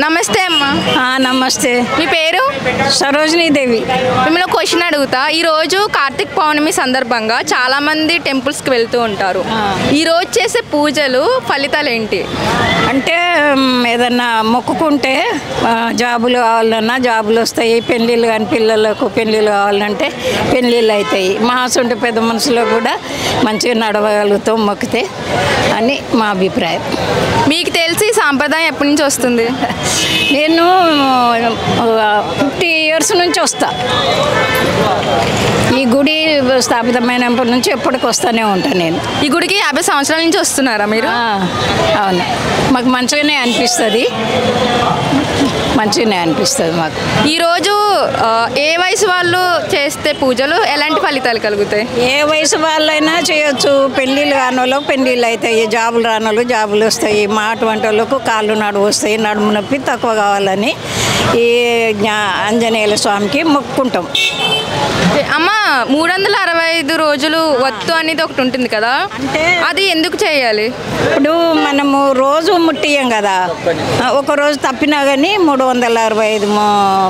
నమస్తే అమ్మా. నమస్తే. మీ పేరు? సరోజినీ దేవి. మిమ్మల్ని క్వశ్చన్ అడుగుతా. ఈరోజు కార్తీక పౌర్ణమి సందర్భంగా చాలామంది టెంపుల్స్కి వెళ్తూ ఉంటారు. ఈరోజు చేసే పూజలు ఫలితాలు ఏంటి? అంటే ఏదన్నా మొక్కుకుంటే జాబులు కావాలన్నా జాబులు వస్తాయి, పెళ్ళిళ్ళు కానీ పిల్లలకు పెళ్ళిళ్ళు కావాలంటే పెళ్ళిళ్ళు అవుతాయి. మహాసుంటే పెద్ద మనుషులు కూడా మంచిగా నడవగలుగుతాం మొక్కితే అని మా అభిప్రాయం. మీకు తెలిసి సాంప్రదాయం ఎప్పటి నుంచి వస్తుంది? నేను 50 years నుంచి వస్తా. ఈ గుడి స్థాపితమైనప్పటి నుంచి ఎప్పటికి వస్తూనే ఉంటాను నేను. ఈ గుడికి 50 సంవత్సరాల నుంచి వస్తున్నారా మీరు? అవును, మాకు మంచిగానే అనిపిస్తుంది. మాకు ఈరోజు ఏ వయసు వాళ్ళు చేస్తే పూజలు ఎలాంటి ఫలితాలు కలుగుతాయి? ఏ వయసు వాళ్ళైనా చేయొచ్చు. పెళ్ళిళ్ళు కాని వాళ్ళకు పెళ్ళిళ్ళు అవుతాయి, జాబులు రాని వాళ్ళు జాబులు వస్తాయి, మా అటువంటి వాళ్ళకు కాళ్ళు నడువు వస్తాయి, నడుము నొప్పి తక్కువ కావాలని ఈ ఆంజనేయుల స్వామికి మొక్కుకుంటాం. అమ్మ, 365 రోజులు వత్తు అనేది ఒకటి ఉంటుంది కదా, అంటే అది ఎందుకు చేయాలి? ఇప్పుడు మనము రోజు ముట్టియం కదా, ఒక రోజు తప్పినా కానీ 365